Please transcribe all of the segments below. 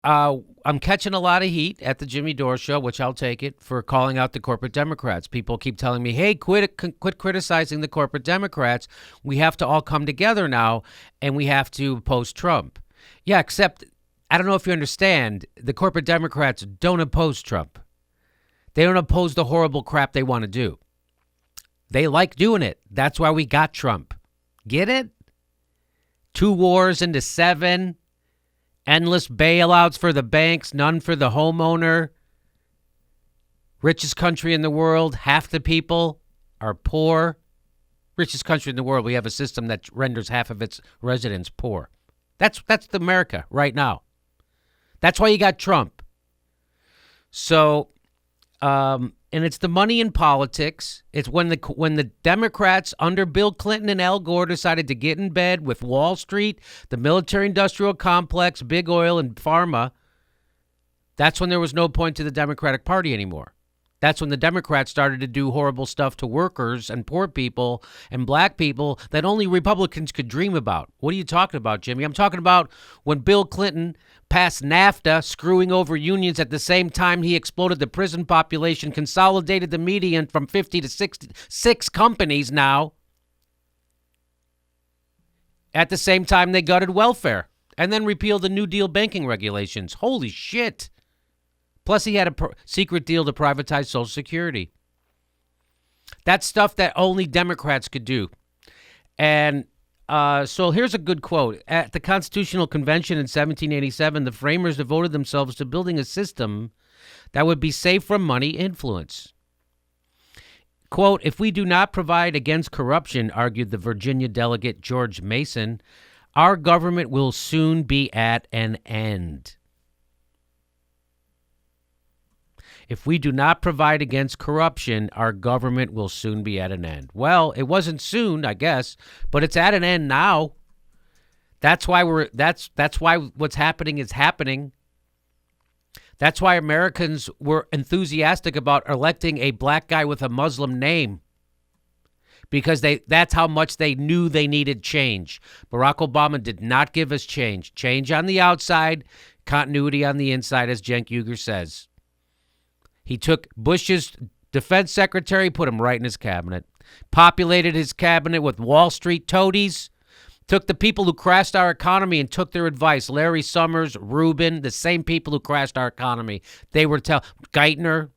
I'm catching a lot of heat at the Jimmy Dore show, which I'll take it, for calling out the corporate Democrats. People keep telling me, hey, quit criticizing the corporate Democrats. We have to all come together now, and we have to oppose Trump. Yeah, except I don't know if you understand, the corporate Democrats don't oppose Trump. They don't oppose the horrible crap they want to do. They like doing it. That's why we got Trump. Get it? 2 wars into 7. Endless bailouts for the banks, none for the homeowner. Richest country in the world, half the people are poor. Richest country in the world, we have a system that renders half of its residents poor. That's America right now. That's why you got Trump. So, and it's the money in politics. It's when the Democrats under Bill Clinton and Al Gore decided to get in bed with Wall Street, the military-industrial complex, big oil, and pharma. That's when there was no point to the Democratic Party anymore. That's when the Democrats started to do horrible stuff to workers and poor people and black people that only Republicans could dream about. What are you talking about, Jimmy? I'm talking about when Bill Clinton passed NAFTA, screwing over unions at the same time he exploded the prison population, consolidated the median from 50 to 66 companies now. At the same time, they gutted welfare and then repealed the New Deal banking regulations. Holy shit. Plus, he had a secret deal to privatize Social Security. That's stuff that only Democrats could do. And so here's a good quote. At the Constitutional Convention in 1787, the framers devoted themselves to building a system that would be safe from money influence. Quote, if we do not provide against corruption, argued the Virginia delegate George Mason, our government will soon be at an end. If we do not provide against corruption, our government will soon be at an end. Well, it wasn't soon, I guess, but it's at an end now. That's why that's why what's happening is happening. That's why Americans were enthusiastic about electing a black guy with a Muslim name. Because that's how much they knew they needed change. Barack Obama did not give us change. Change on the outside, continuity on the inside, as Cenk Uygur says. He took Bush's defense secretary, put him right in his cabinet, populated his cabinet with Wall Street toadies, took the people who crashed our economy and took their advice. Larry Summers, Rubin, the same people who crashed our economy. They were Geithner.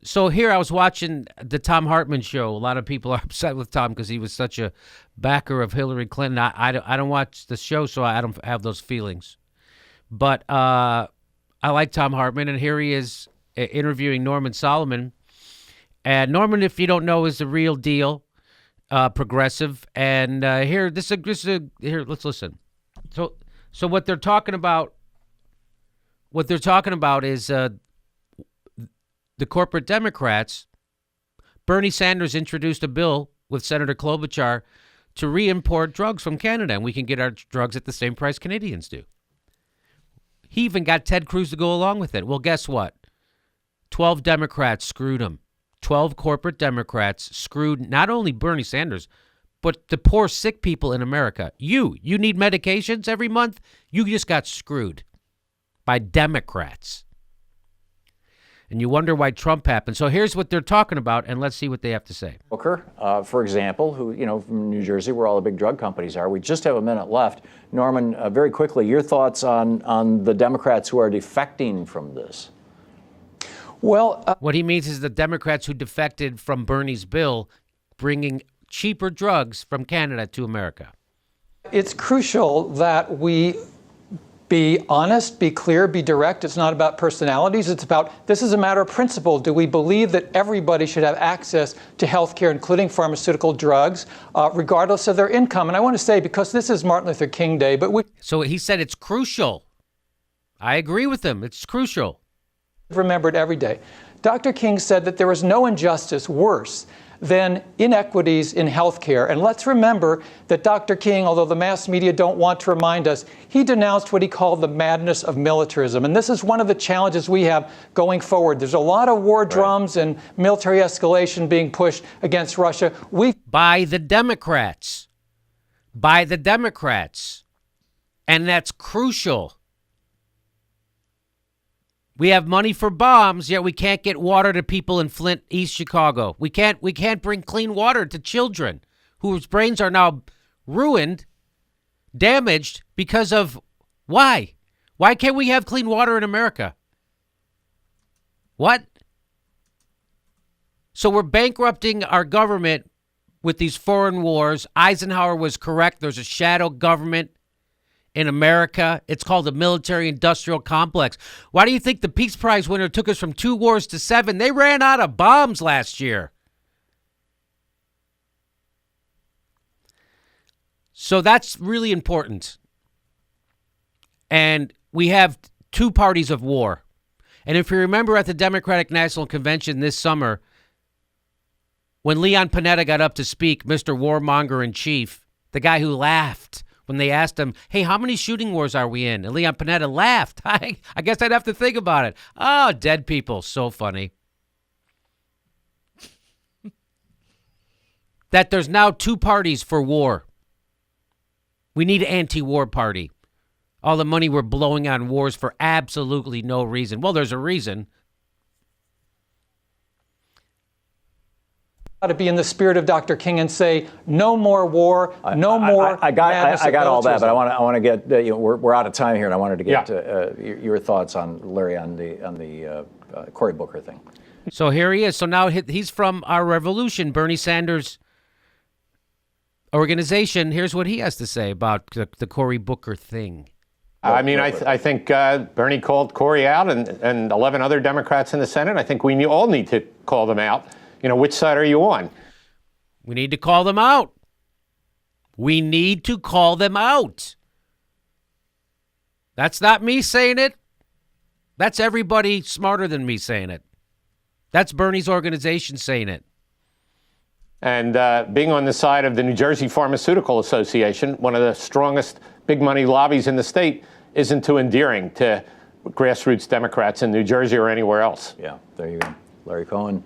So here I was watching the Thom Hartmann show. A lot of people are upset with Tom because he was such a backer of Hillary Clinton. I don't watch the show, so I don't have those feelings. But I like Thom Hartmann, and here he is interviewing Norman Solomon. And Norman, if you don't know, is the real deal, progressive. And here, here. Let's listen. So what they're talking about is the corporate Democrats. Bernie Sanders introduced a bill with Senator Klobuchar to re-import drugs from Canada, and we can get our drugs at the same price Canadians do. He even got Ted Cruz to go along with it. Well, guess what? 12 Democrats screwed him. 12 corporate Democrats screwed not only Bernie Sanders, but the poor sick people in America. You need medications every month? You just got screwed by Democrats. And you wonder why Trump happened. So here's what they're talking about, and let's see what they have to say. Booker, for example, who, from New Jersey, where all the big drug companies are. We just have a minute left. Norman, very quickly, your thoughts on the Democrats who are defecting from this? Well, what he means is the Democrats who defected from Bernie's bill, bringing cheaper drugs from Canada to America. It's crucial that we be honest, be clear, be direct. It's not about personalities. It's about, this is a matter of principle. Do we believe that everybody should have access to health care, including pharmaceutical drugs, regardless of their income? And I want to say, because this is Martin Luther King Day, but So he said it's crucial. I agree with him. It's crucial. Remembered every day. Dr. King said that there is no injustice worse than inequities in healthcare. And let's remember that Dr. King, although the mass media don't want to remind us, he denounced what he called the madness of militarism. And this is one of the challenges we have going forward. There's a lot of war drums and military escalation being pushed against Russia. By the Democrats. by the Democrats. And that's crucial. We have money for bombs, yet we can't get water to people in Flint, East Chicago. We can't bring clean water to children whose brains are now ruined, damaged because of why? Why can't we have clean water in America? What? So we're bankrupting our government with these foreign wars. Eisenhower was correct. There's a shadow government in America. It's called the military-industrial complex. Why do you think the Peace Prize winner took us from 2 wars to 7? They ran out of bombs last year. So that's really important. And we have 2 parties of war. And if you remember at the Democratic National Convention this summer, when Leon Panetta got up to speak, Mr. Warmonger in Chief, the guy who laughed when they asked him, hey, how many shooting wars are we in? And Leon Panetta laughed. I guess I'd have to think about it. Oh, dead people. So funny. That there's now 2 parties for war. We need an anti-war party. All the money we're blowing on wars for absolutely no reason. Well, there's a reason. To be in the spirit of Dr. King and say no more war, no more. I got all that, but I want to get. We're out of time here, and I wanted to get your thoughts on Larry on the Cory Booker thing. So here he is. So now he's from our revolution, Bernie Sanders organization. Here's what he has to say about the Cory Booker thing. I mean, I think Bernie called Cory out and 11 other Democrats in the Senate. I think we all need to call them out. You know, which side are you on? We need to call them out. We need to call them out. That's not me saying it. That's everybody smarter than me saying it. That's Bernie's organization saying it. And being on the side of the New Jersey Pharmaceutical Association, one of the strongest big money lobbies in the state, isn't too endearing to grassroots Democrats in New Jersey or anywhere else. Yeah, there you go. Larry Cohen.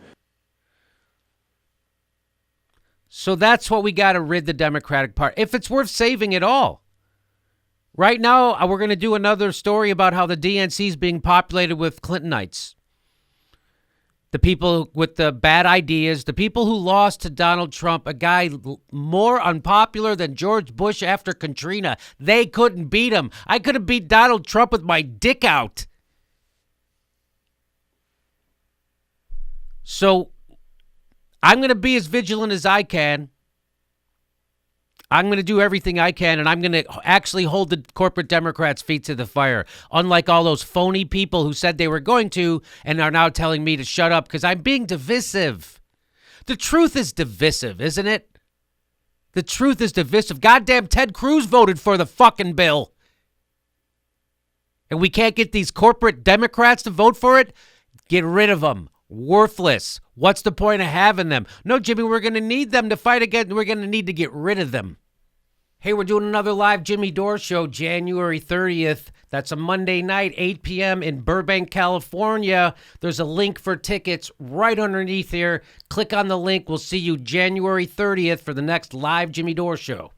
So that's what we got to rid the Democratic Party, if it's worth saving at all. Right now, we're going to do another story about how the DNC is being populated with Clintonites. The people with the bad ideas, the people who lost to Donald Trump, a guy more unpopular than George Bush after Katrina. They couldn't beat him. I could have beat Donald Trump with my dick out. So I'm going to be as vigilant as I can. I'm going to do everything I can, and I'm going to actually hold the corporate Democrats' feet to the fire, unlike all those phony people who said they were going to and are now telling me to shut up because I'm being divisive. The truth is divisive, isn't it? The truth is divisive. Goddamn Ted Cruz voted for the fucking bill. And we can't get these corporate Democrats to vote for it? Get rid of them. Worthless. What's the point of having them? No, Jimmy, we're going to need them to fight again. We're going to need to get rid of them. Hey, we're doing another live Jimmy Dore show January 30th. That's a Monday night, 8 p.m. in Burbank, California. There's a link for tickets right underneath here. Click on the link. We'll see you January 30th for the next live Jimmy Dore show.